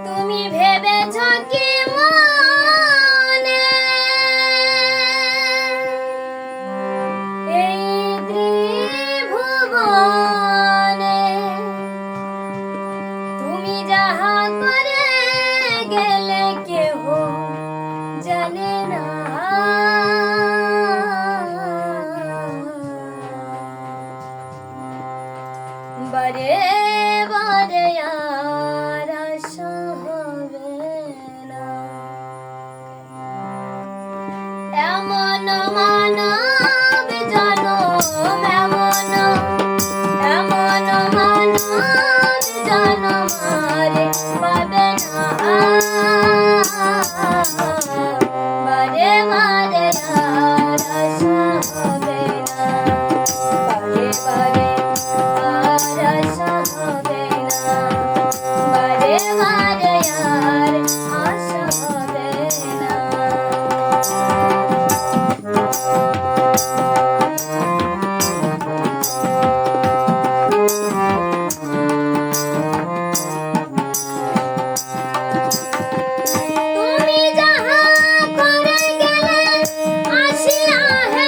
তুমি ভেবেছ কি মনে এই ত্রিভুবনে তুমি যাহা করে গেলে কেহ জানে না বারে বারে আর আশা হবে না এমন মানব জনম এমন মানব জনম আর পাবে না বারে বারে আর আশা হবে না বারে বারে আর আশা হবে না বারে বারে আর আশা হবে না তুমি যাহা করে গেলে আসিয়া হে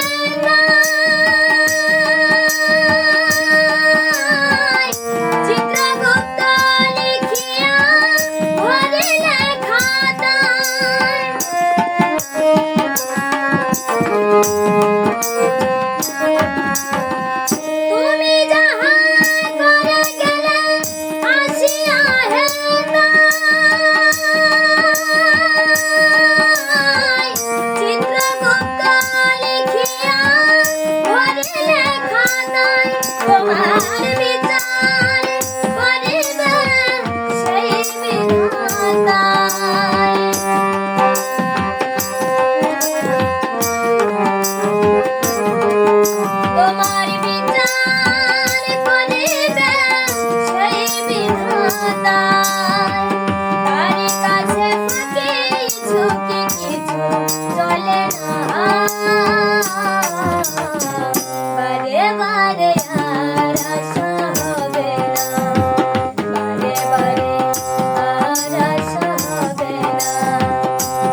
চিত্রগুপ্ত লিখিয়া ভরিলে খাতায় তুমি যাহা করে গেলে আসিয়া হে চিত্রগুপ্ত লিখিয়া ভরিলে খাতায় তোমার বিচার করিবে সেই বিধাতায় তোমার বিচার করিবে সেই বিধাতায় তারি কাছে ফাঁকি ঝুঁকি কিছু চলে না বারে বারে আর আশা হবে না বারে বারে আর আশা হবে না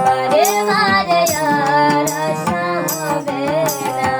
বারে বারে আর আশা হবে না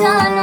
জান